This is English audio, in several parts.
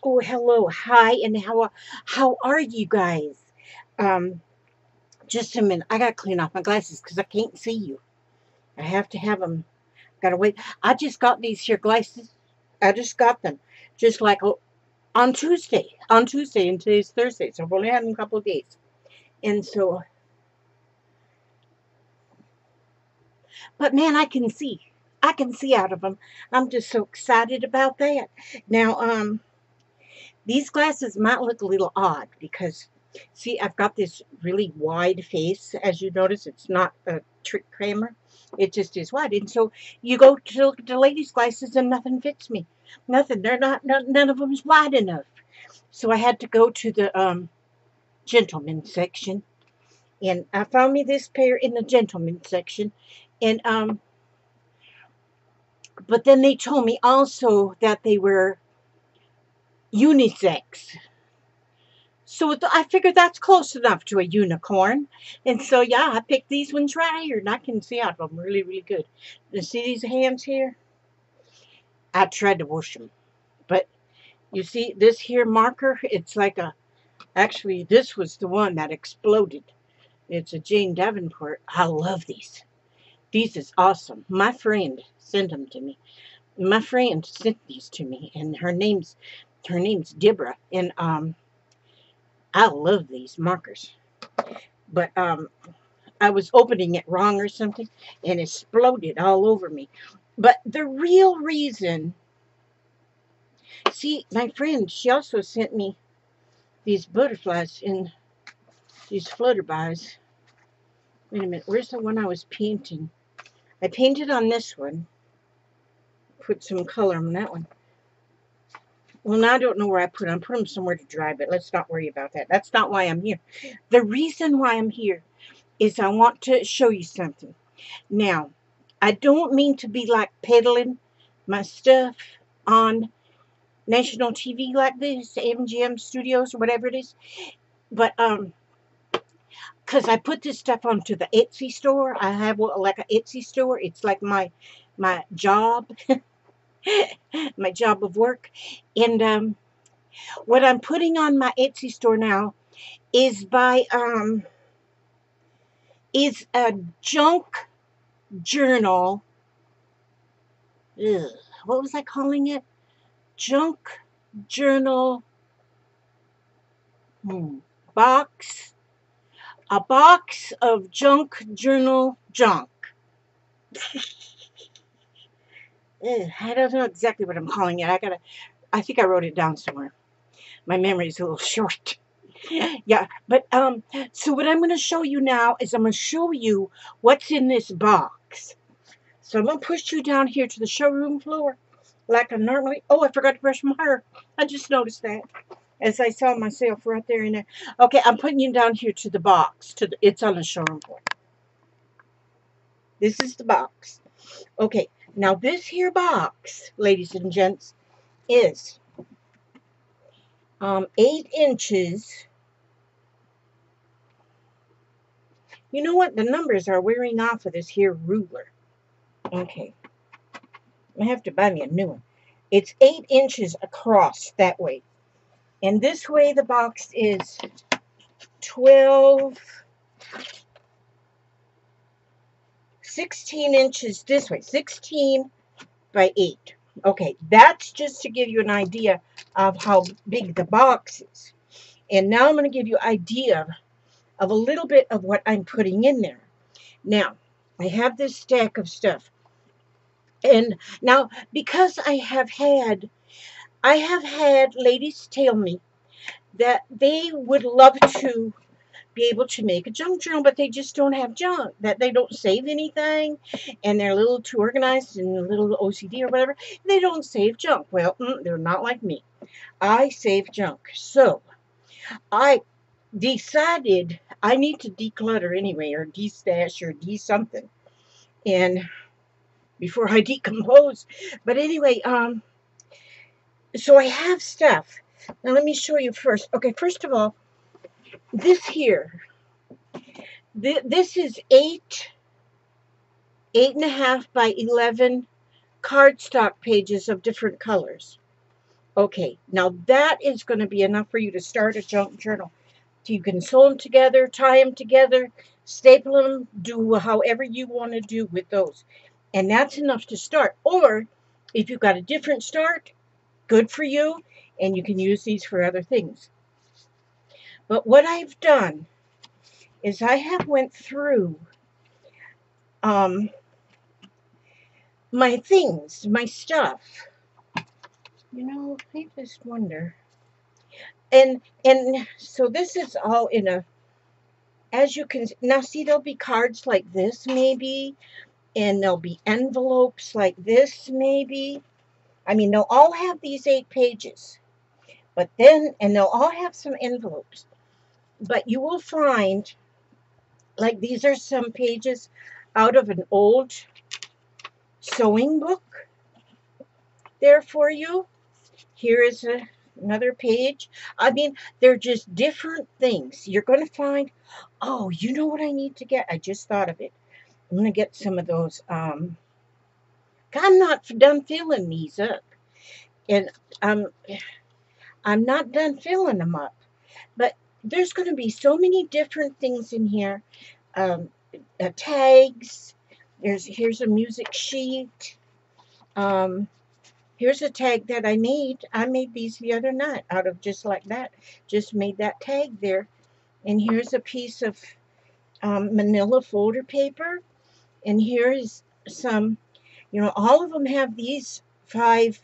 Oh, hello, hi, and how are you guys? Um, just a minute. I gotta clean off my glasses because I can't see you. I have to have them. Gotta wait. I just got these here glasses. I just got them, just like on Tuesday. On Tuesday, and today's Thursday, so I've only had them a couple of days. And so, but man, I can see. I can see out of them. I'm just so excited about that. Now, these glasses might look a little odd because, see, I've got this really wide face. As you notice, it's not a trick Kramer. It just is wide. And so you go to look at the ladies' glasses and nothing fits me. Nothing. They're not, none of them is wide enough. So I had to go to the gentleman's section. And I found me this pair in the gentleman's section. And, but then they told me also that they were unisex. So I figured that's close enough to a unicorn. And so, yeah, I picked these ones right here, and I can see out of them really, really good. You see these hands here? I tried to wash them. But you see this here marker? It's like actually, this was the one that exploded. It's a Jane Davenport. I love these. These is awesome. My friend sent them to me. My friend sent these to me, and her name's Deborah. And I love these markers. But I was opening it wrong or something and it exploded all over me. But the real reason, see, my friend, she also sent me these butterflies in these flutterbys. Wait a minute, where's the one I was painting? I painted on this one, put some color on that one. Well, now I don't know where I put them. I put them somewhere to dry, but let's not worry about that. That's not why I'm here. The reason why I'm here is I want to show you something. Now, I don't mean to be like peddling my stuff on national TV like this, MGM Studios or whatever it is, but because I put this stuff onto the Etsy store. I have like an Etsy store. It's like my job, my job of work, and what I'm putting on my Etsy store now is is a junk journal. Ugh, what was I calling it? Junk journal box. A box of junk journal junk. I don't know exactly what I'm calling it. I think I wrote it down somewhere. My memory's a little short. Yeah, but so what I'm going to show you now is I'm going to show you what's in this box. So I'm going to push you down here to the showroom floor like I normally. Oh, I forgot to brush my hair. I just noticed that as I saw myself right there in there. Okay, I'm putting you down here to the box. It's on the showroom floor. This is the box. Okay, now this here box, ladies and gents, is 8 inches. You know what? The numbers are wearing off of this here ruler. Okay. I have to buy me a new one. It's 8 inches across that way. And this way the box is 16 inches this way. 16 by 8. Okay, that's just to give you an idea of how big the box is. And now I'm going to give you an idea of a little bit of what I'm putting in there. Now, I have this stack of stuff. And now, because I have had ladies tell me that they would love to be able to make a junk journal, but they just don't have junk, that they don't save anything, and they're a little too organized and a little OCD or whatever. They don't save junk. Well, they're not like me. I save junk. So I decided I need to declutter anyway, or de-stash, or de-something, and before I decompose. But anyway, so I have stuff. Now let me show you first. Okay, first of all, this here, this is 8.5 by 11 cardstock pages of different colors. Okay, now that is going to be enough for you to start a junk journal. You can sew them together, tie them together, staple them, do however you want to do with those. And that's enough to start. Or if you've got a different start, good for you, and you can use these for other things. But what I've done is I have went through my things, my stuff. I just wonder. And so this is all in a, as you can now see, there'll be cards like this maybe, and there'll be envelopes like this maybe. I mean, they'll all have these 8 pages, but then, and they'll all have some envelopes. But you will find, like, these are some pages out of an old sewing book there for you. Here is another page. I mean, they're just different things. You're going to find, oh, you know what I need to get? I just thought of it. I'm going to get some of those. I'm not done filling these up. And I'm not done filling them up. But there's going to be so many different things in here. Tags. Here's a music sheet. Here's a tag that I made. I made these the other night out of just like that. Just made that tag there. And here's a piece of manila folder paper. And here is some, all of them have these 5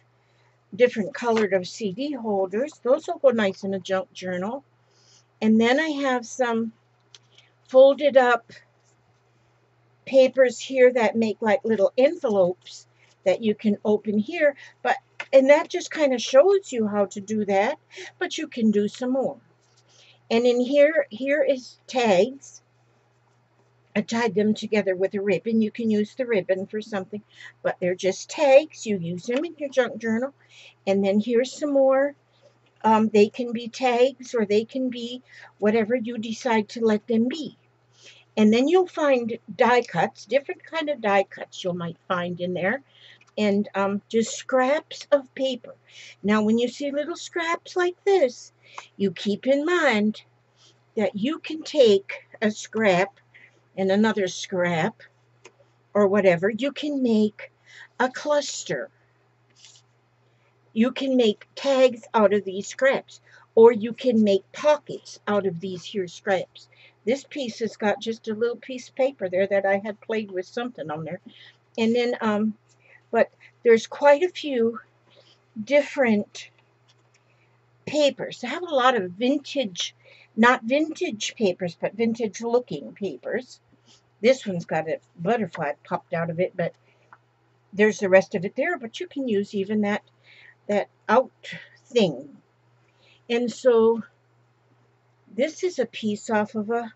different colored of CD holders. Those will go nice in a junk journal. And then I have some folded up papers here that make like little envelopes that you can open here. And that just kind of shows you how to do that, but you can do some more. And in here is tags. I tied them together with a ribbon. You can use the ribbon for something, but they're just tags. You use them in your junk journal. And then here's some more. They can be tags, or they can be whatever you decide to let them be. And then you'll find die cuts, different kind of die cuts you might find in there, and just scraps of paper. Now, when you see little scraps like this, you keep in mind that you can take a scrap and another scrap, or whatever. You can make a cluster. You can make tags out of these scraps, or you can make pockets out of these here scraps. This piece has got just a little piece of paper there that I had played with something on there. And then, but there's quite a few different papers. I have a lot of vintage, not vintage papers, but vintage looking papers. This one's got a butterfly popped out of it, but there's the rest of it there. But you can use even that out thing. And so this is a piece off of a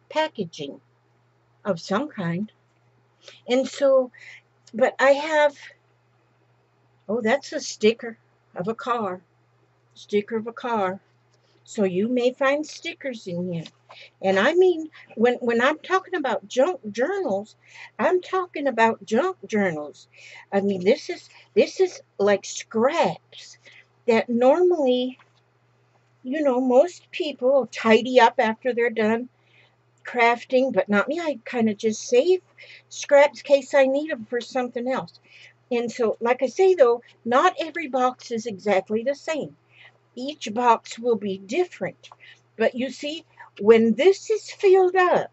packaging of some kind. And so, but I have, oh, that's a sticker of a car. So you may find stickers in here. And I mean, when I'm talking about junk journals, I'm talking about junk journals. I mean, this is like scraps that normally, most people tidy up after they're done crafting, but not me. I kind of just save scraps in case I need them for something else. And so, like I say, though, not every box is exactly the same. Each box will be different. But you see, when this is filled up,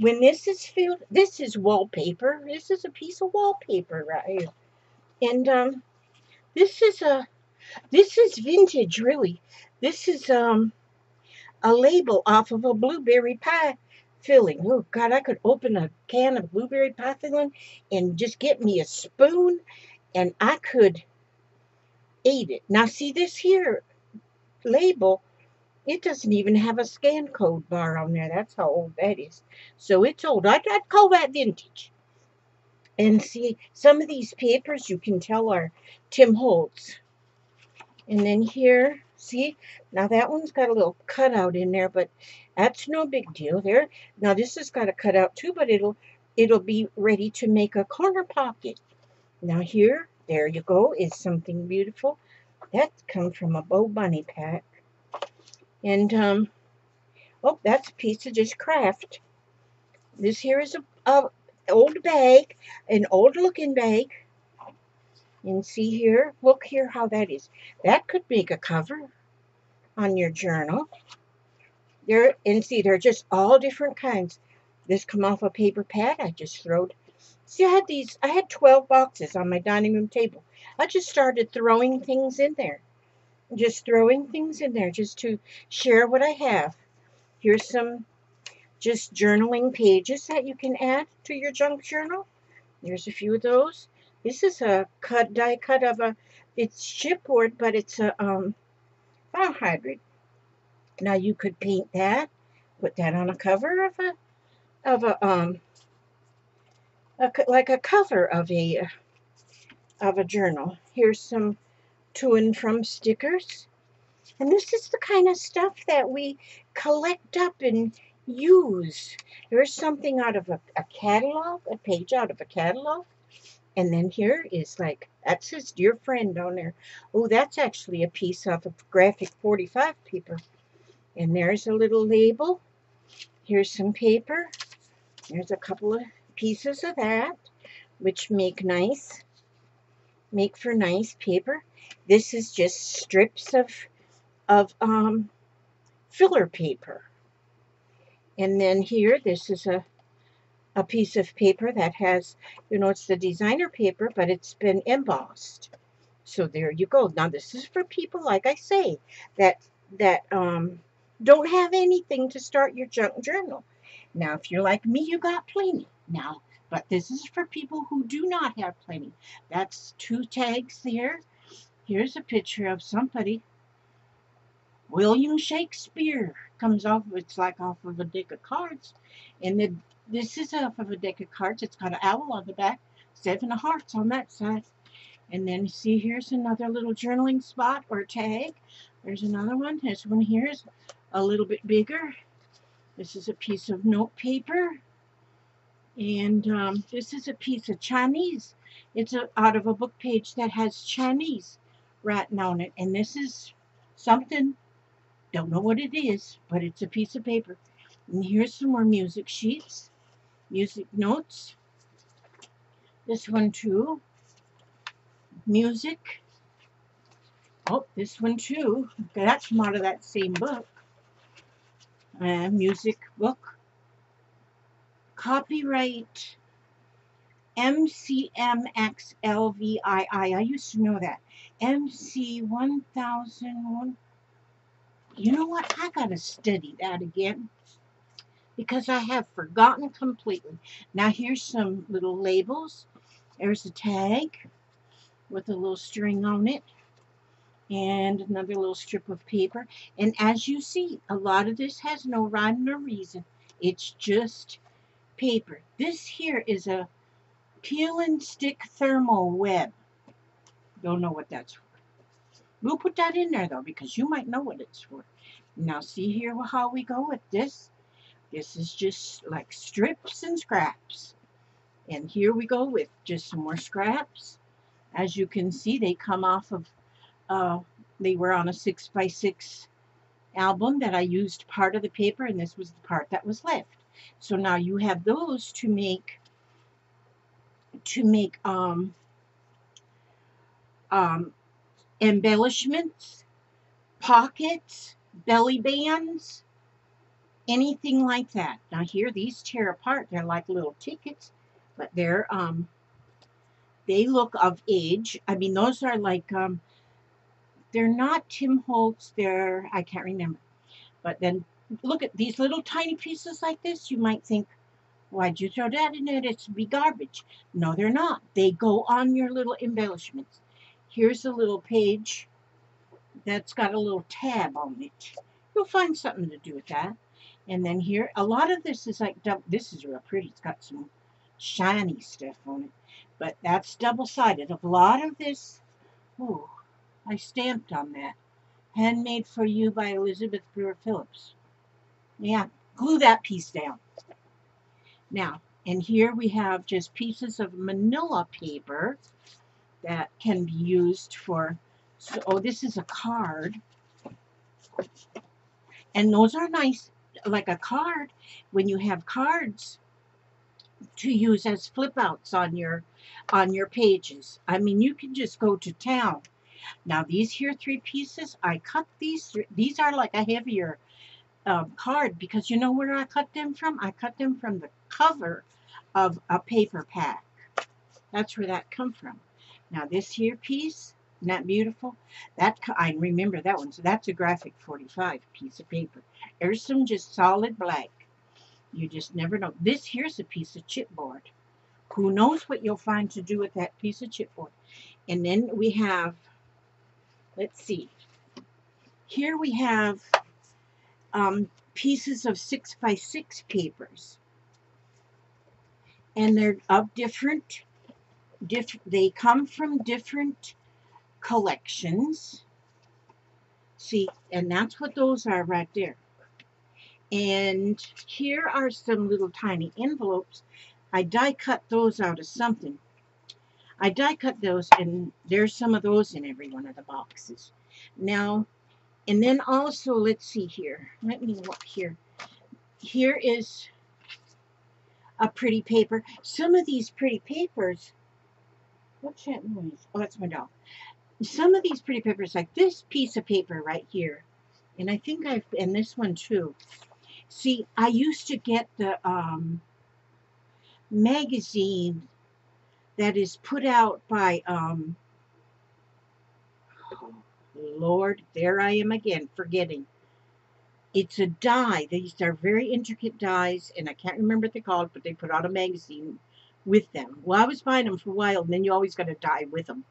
this is wallpaper. This is a piece of wallpaper right here. And this is vintage, really. This is a label off of a blueberry pie filling. Oh God, I could open a can of blueberry pie filling and just get me a spoon, and I could eat it. Now see this here label, it doesn't even have a scan code bar on there. That's how old that is. So it's old. I'd call that vintage. And see, some of these papers you can tell are Tim Holtz. And then here, see, now that one's got a little cutout in there, but that's no big deal there. Now this has got a cutout too, but it'll be ready to make a corner pocket. Now here, there you go, is something beautiful. That's come from a Bo Bunny pack. And, oh, that's a piece of just craft. This here is a old bag, an old looking bag. And see here, look here how that is. That could make a cover on your journal. There, and see, they're just all different kinds. This come off a paper pad. I just throwed. See, I had 12 boxes on my dining room table. I just started throwing things in there. Just throwing things in there just to share what I have. Here's some just journaling pages that you can add to your junk journal. There's a few of those. This is a die cut of it's chipboard, but it's a fire hydrant. Now you could paint that, put that on a cover like a cover of a journal. Here's some to and from stickers. And this is the kind of stuff that we collect up and use. Here's something out of a catalog, a page out of a catalog. And then here is like, that says Dear Friend on there. Oh, that's actually a piece of a graphic 45 paper. And there's a little label. Here's some paper. There's a couple of pieces of that, which make for nice paper. This is just strips of filler paper. And then here, this is a piece of paper that has, it's the designer paper, but it's been embossed. So there you go. Now this is for people, like I say, that don't have anything to start your junk journal. Now, if you're like me, you got plenty. Now, but this is for people who do not have plenty. That's 2 tags there. Here's a picture of somebody. William Shakespeare comes off. It's like off of a deck of cards, and then this is off of a deck of cards. It's got an owl on the back, 7 of hearts on that side. And then see, here's another little journaling spot or tag. There's another one. This one here is a little bit bigger. This is a piece of note paper. And this is a piece of Chinese. It's out of a book page that has Chinese written on it. And this is something, don't know what it is, but it's a piece of paper. And here's some more music sheets, music notes. This one too. Music. Oh, this one too. That's from out of that same book. Music book. Copyright MCMXLVII. I used to know that. MC1001. You know what? I gotta study that again because I have forgotten completely. Now here's some little labels. There's a tag with a little string on it and another little strip of paper. And as you see, a lot of this has no rhyme or reason. It's just paper. This here is a peel and stick thermal web. Don't know what that's for. We'll put that in there though because you might know what it's for. Now see here how we go with this. This is just like strips and scraps. And here we go with just some more scraps. As you can see, they come off of, they were on a 6x6 album that I used part of the paper, and this was the part that was left. So now you have those to make embellishments, pockets, belly bands, anything like that. Now here, these tear apart. They're like little tickets, but they're they look of age. I mean, those are like they're not Tim Holtz. They're, I can't remember. But then look at these little tiny pieces like this. You might think, why'd you throw that in it? It's be garbage. No, they're not. They go on your little embellishments. Here's a little page that's got a little tab on it. You'll find something to do with that. And then here, a lot of this is like, this is real pretty. It's got some shiny stuff on it. But that's double-sided. A lot of this, ooh, I stamped on that. Handmade for You by Elizabeth Brewer Phillips. Yeah, glue that piece down. Now, And here we have just pieces of manila paper that can be used for, so, oh, this is a card. And those are nice, like a card, when you have cards to use as flip outs on your pages. I mean, you can just go to town. Now these here 3 pieces, I cut these are like a heavier card, because you know where I cut them from? I cut them from the cover of a paper pack. That's where that come from. Now this here piece, isn't that beautiful? That I remember that one. So that's a graphic 45 piece of paper. There's some just solid black. You just never know. This here's a piece of chipboard. Who knows what you'll find to do with that piece of chipboard? And then we have, let's see. Here we have pieces of 6x6 papers, and they're of different. They come from different collections. See, and that's what those are right there. And here are some little tiny envelopes. I die cut those out of something. I die cut those, and there's some of those in every one of the boxes. Now, and then also, let's see here. Let me look here. Here is a pretty paper. Some of these pretty papers, what's that noise? Oh, that's my dog. Some of these pretty papers, like this piece of paper right here, and I think and this one too. See, I used to get the magazine that is put out by, Lord, there I am again, forgetting. It's a die. These are very intricate dies, and I can't remember what they're called, but they put out a magazine with them. Well, I was buying them for a while, and then you always got a die with them.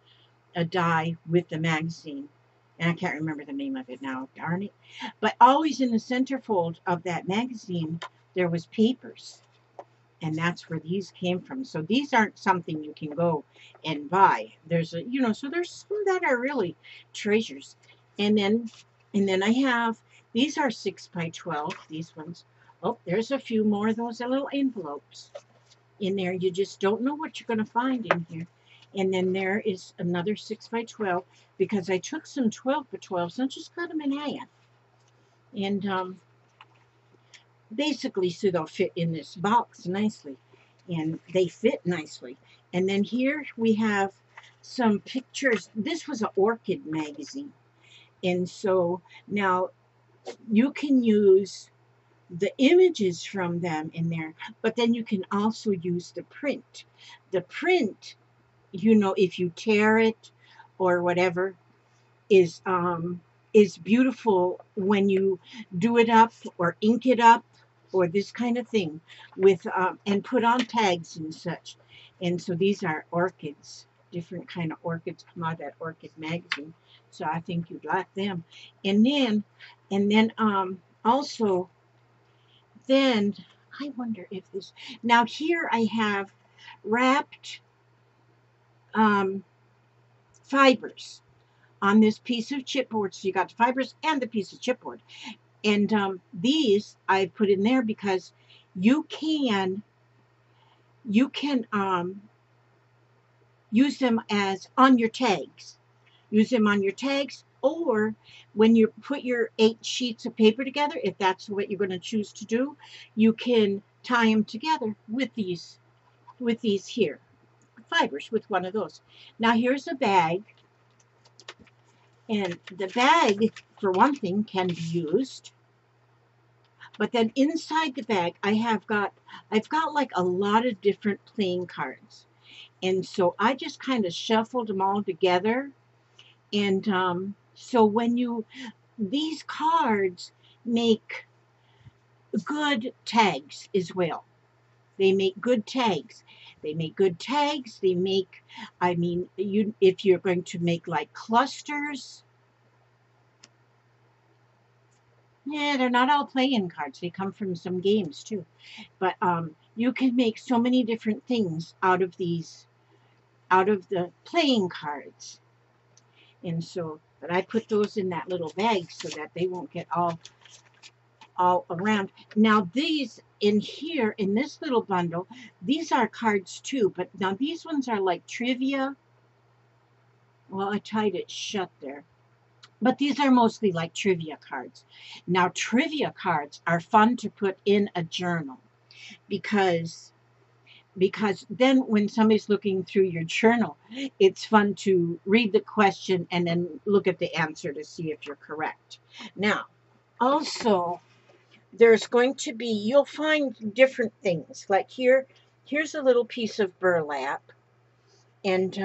A die with the magazine. And I can't remember the name of it now, darn it. But always in the centerfold of that magazine, there was papers. And that's where these came from. So these aren't something you can go and buy. There's a, so there's some that are really treasures. And then I have, these are 6x12, these ones. Oh, there's a few more of those little envelopes in there. You just don't know what you're going to find in here. And then there is another 6x12, because I took some 12x12s and just cut them in half. And basically, so they'll fit in this box nicely. And they fit nicely. And then here we have some pictures. This was an orchid magazine. And so now you can use the images from them in there, but then you can also use the print. The print, if you tear it or whatever, is beautiful when you do it up or ink it up or this kind of thing with and put on tags and such. And so these are orchids, different kind of orchids come out of that orchid magazine. So I think you'd like them. And then also, then I wonder if this, now here I have wrapped fibers on this piece of chipboard. So you got the fibers and the piece of chipboard. And these I put in there because you can use them as on your tags. Use them on your tags, or when you put your 8 sheets of paper together, if that's what you're going to choose to do, you can tie them together with these here fibers, with one of those. Now here's a bag, and the bag, for one thing, can be used. But then inside the bag, I've got like a lot of different playing cards, and so I just kind of shuffled them all together. And so these cards make good tags as well. They make good tags. They make good tags. They make, if you're going to make like clusters, yeah, they're not all playing cards. They come from some games too. But you can make so many different things out of the playing cards. And so, but I put those in that little bag so that they won't get all around. Now these, in here, in this little bundle, these are cards too, but now these ones are like trivia. Well, I tied it shut there. But these are mostly like trivia cards. Now, trivia cards are fun to put in a journal because then when somebody's looking through your journal, it's fun to read the question and then look at the answer to see if you're correct. Now, also, there's going to be, you'll find different things. Like here's a little piece of burlap. And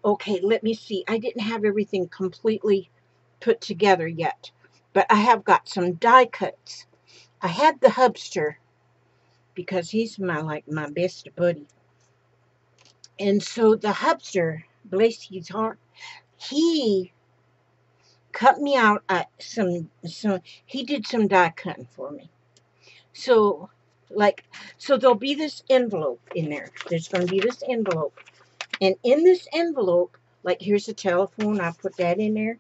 okay, let me see. I didn't have everything completely put together yet, but I have got some die cuts. I had the hubster because he's my best buddy. And so the hubster, bless his heart, he cut me out some he did some die cutting for me. So there'll be this envelope in there. There's going to be this envelope. And in this envelope, like here's the telephone, I put that in there.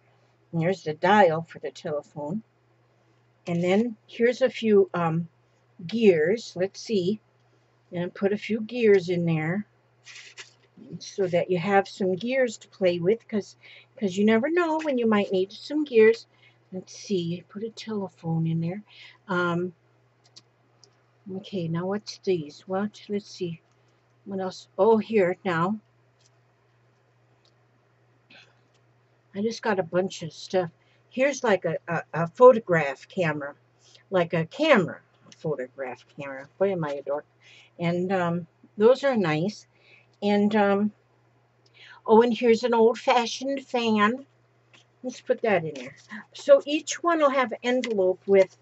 And there's the dial for the telephone. And then here's a few gears. Let's see. And put a few gears in there so that you have some gears to play with, because you never know when you might need some gears. Let's see. Put a telephone in there. Okay, now what's these? What? Let's see. What else? Oh, here now. I just got a bunch of stuff. Here's like a photograph camera, like a photograph camera. Boy, am I a dork. And those are nice. And oh, and here's an old-fashioned fan. Let's put that in there. So each one will have an envelope with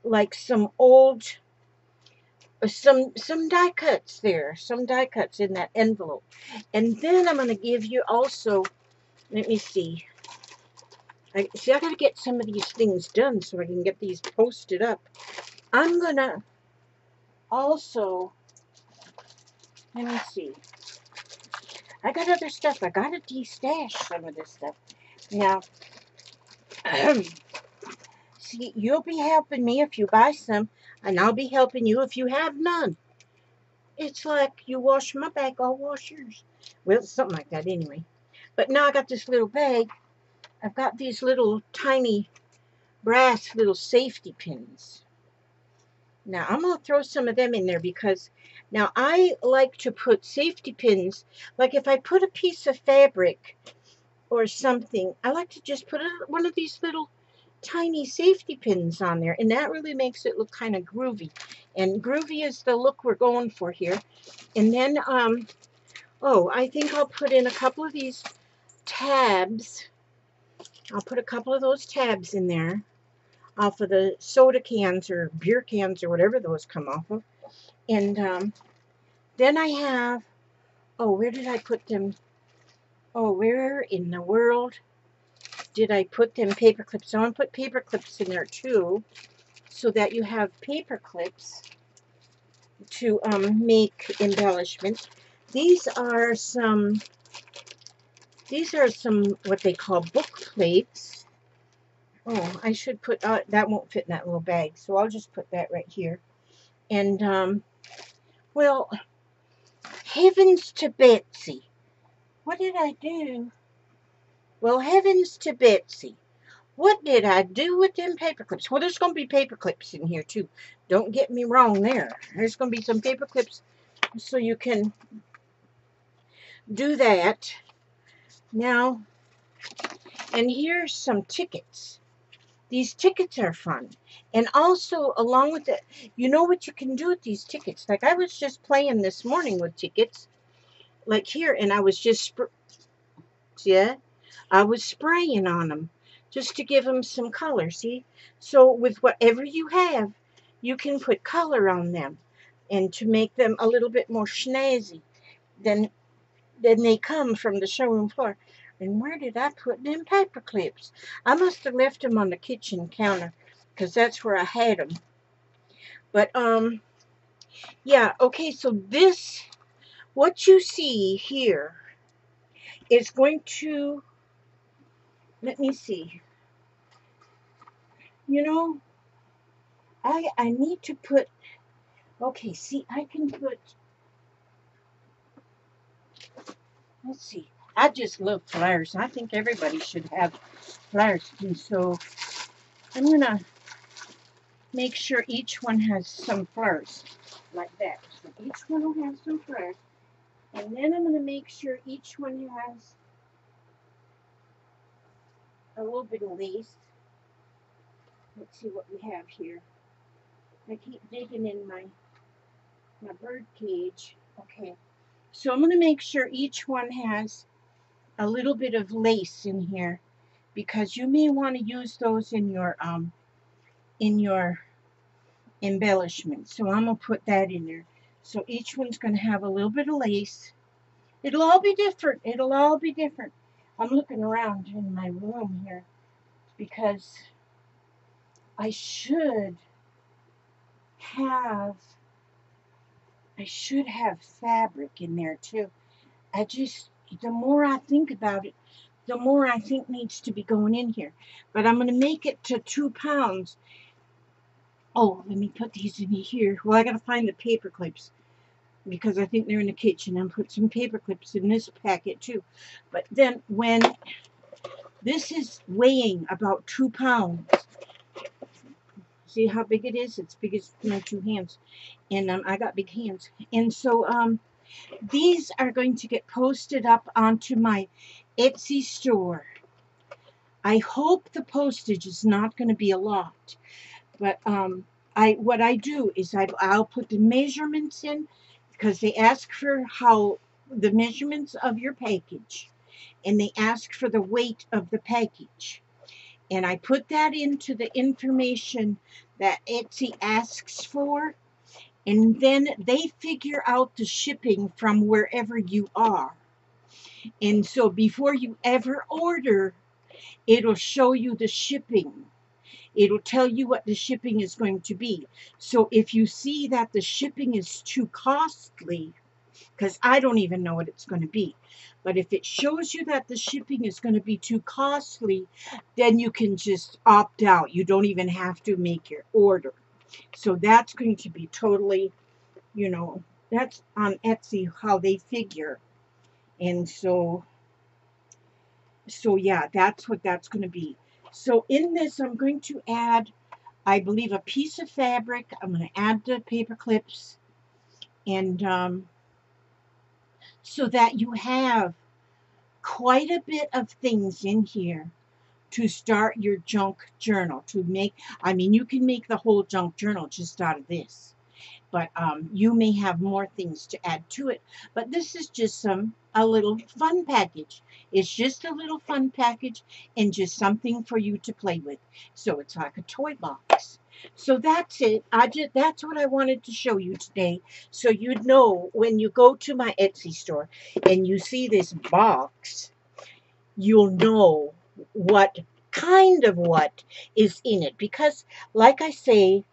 like some old, some die cuts there, some die cuts in that envelope. And then I'm going to give you also, let me see. I got to get some of these things done so I can get these posted up. I'm going to also, let me see. I got other stuff. I got to de-stash some of this stuff. Now, see, you'll be helping me if you buy some, and I'll be helping you if you have none. It's like you wash my back, I'll wash yours. Well, something like that anyway. But now I got this little bag. I've got these little tiny brass little safety pins. Now I'm going to throw some of them in there because now I like to put safety pins, like if I put a piece of fabric or something, I like to just put one of these little tiny safety pins on there, and that really makes it look kind of groovy. And groovy is the look we're going for here. And then, oh, I think I'll put in a couple of these tabs. I'll put a couple of those tabs in there off of the soda cans or beer cans or whatever those come off of. And then I have, oh, where did I put them? Oh, where in the world did I put them? Paper clips. So I'm going to put paper clips in there too, so that you have paper clips to make embellishments. These are some what they call book plates. Oh, I should put, that won't fit in that little bag, so I'll just put that right here. And, well, heavens to Betsy. What did I do? Well, heavens to Betsy. What did I do with them paper clips? Well, there's going to be paper clips in here, too. Don't get me wrong there. There's going to be some paper clips so you can do that. Now, and here's some tickets. These tickets are fun. And also, along with it, you know what you can do with these tickets? Like, I was just playing this morning with tickets. Like here, and I was just, yeah, I was spraying on them just to give them some color, see? So with whatever you have, you can put color on them and to make them a little bit more snazzy than they come from the showroom floor. And where did I put them paper clips? I must have left them on the kitchen counter because that's where I had them. But, yeah, okay, so this, what you see here is going to, let me see, you know, I need to put, okay, see, I can put, let's see. I just love flowers. I think everybody should have flowers. And so I'm going to make sure each one has some flowers like that. So each one will have some flowers. And then I'm going to make sure each one has a little bit of lace. Let's see what we have here. I keep digging in my bird cage. Okay. So I'm going to make sure each one has a little bit of lace in here, because you may want to use those in your embellishment. So I'm going to put that in there. So each one's going to have a little bit of lace. It'll all be different. It'll all be different. I'm looking around in my room here because I should have fabric in there too. The more I think about it, the more I think needs to be going in here. But I'm going to make it to 2 pounds. Oh, let me put these in here. Well, I got to find the paper clips because I think they're in the kitchen. I'll put some paper clips in this packet too. But then when this is weighing about 2 pounds, see how big it is? It's big as my 2 hands. And I got big hands. And so these are going to get posted up onto my Etsy store. I hope the postage is not going to be a lot. But what I do is I'll put the measurements in, because they ask for the measurements of your package, and they ask for the weight of the package. And I put that into the information that Etsy asks for, and then they figure out the shipping from wherever you are. And so before you ever order, it'll show you the shipping. It'll tell you what the shipping is going to be. So if you see that the shipping is too costly, because I don't even know what it's going to be, but if it shows you that the shipping is going to be too costly, then you can just opt out. You don't even have to make your order. So that's going to be totally, that's on Etsy how they figure. And so yeah, that's what that's going to be. So in this, I'm going to add, I believe, a piece of fabric. I'm going to add the paper clips, and so that you have quite a bit of things in here to start your junk journal. You can make the whole junk journal just out of this. But you may have more things to add to it. But this is just a little fun package. It's just a little fun package and just something for you to play with. So it's like a toy box. So that's it. That's what I wanted to show you today. So you'd know when you go to my Etsy store and you see this box, you'll know what is in it. Because like I say,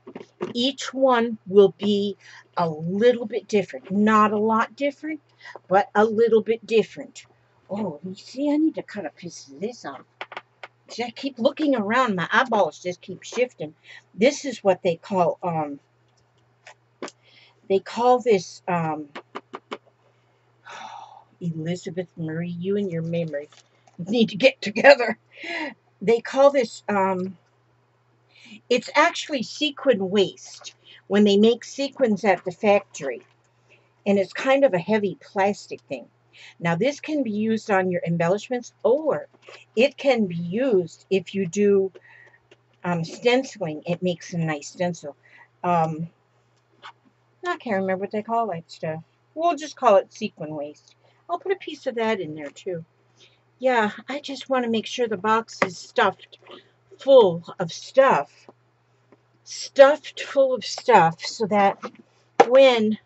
each one will be a little bit different. Not a lot different, but a little bit different. Oh, you see, I need to cut a piece of this off. See, I keep looking around. My eyeballs just keep shifting. This is what they call this, Elizabeth Marie, you and your memory need to get together. They call this, it's actually sequin waste when they make sequins at the factory. And it's kind of a heavy plastic thing. Now, this can be used on your embellishments, or it can be used if you do stenciling. It makes a nice stencil. I can't remember what they call that stuff. We'll just call it sequin waste. I'll put a piece of that in there too. Yeah, I just want to make sure the box is stuffed full of stuff. Stuffed full of stuff so that when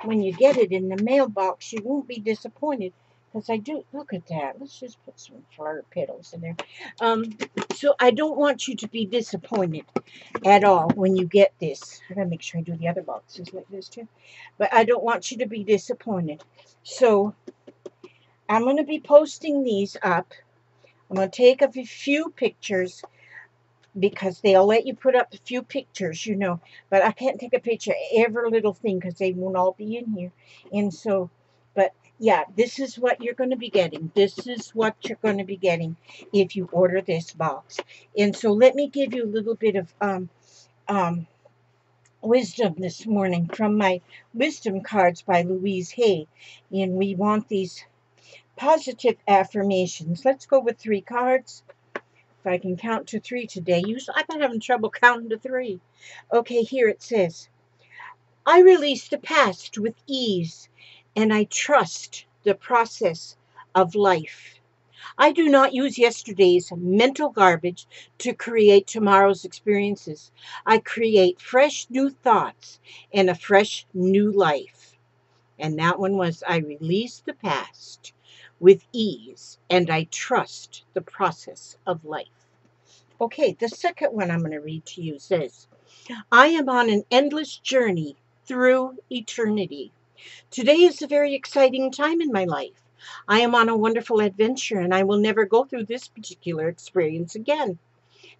you get it in the mailbox, you won't be disappointed. Because I do, look at that. Let's just put some flower petals in there. So I don't want you to be disappointed at all when you get this. I gotta make sure I do the other boxes like this too. But I don't want you to be disappointed. So I'm going to be posting these up. I'm going to take a few pictures because they'll let you put up a few pictures, you know, but I can't take a picture of every little thing because they won't all be in here. And so, but yeah, this is what you're going to be getting. This is what you're going to be getting if you order this box. And so let me give you a little bit of wisdom this morning from my wisdom cards by Louise Hay. And we want these positive affirmations. Let's go with 3 cards. If I can count to 3 today. Usually I've been having trouble counting to 3. Okay, here it says, I release the past with ease, and I trust the process of life. I do not use yesterday's mental garbage to create tomorrow's experiences. I create fresh new thoughts and a fresh new life. And that one was, I release the past with ease, and I trust the process of life. Okay, the second one I'm going to read to you says, I am on an endless journey through eternity. Today is a very exciting time in my life. I am on a wonderful adventure, and I will never go through this particular experience again.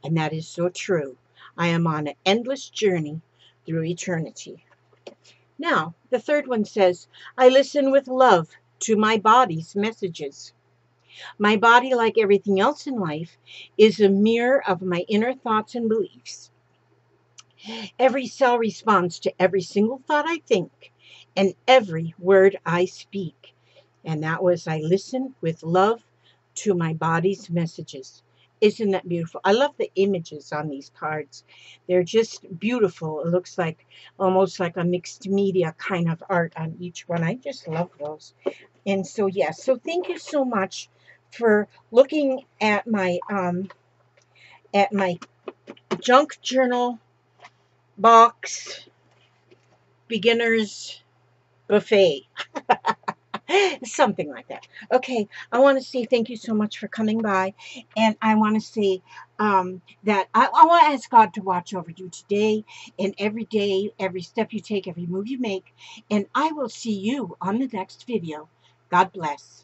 And that is so true. I am on an endless journey through eternity. Now, the third one says, I listen with love to my body's messages. My body, like everything else in life, is a mirror of my inner thoughts and beliefs. Every cell responds to every single thought I think and every word I speak. And that was, I listen with love to my body's messages. Isn't that beautiful? I love the images on these cards. They're just beautiful. It looks like almost like a mixed media kind of art on each one. I just love those. And so, yes. So thank you so much for looking at my junk journal box beginners buffet. Something like that. Okay, I want to say thank you so much for coming by, and I want to say that I want to ask God to watch over you today and every day, every step you take, every move you make, and I will see you on the next video. God bless.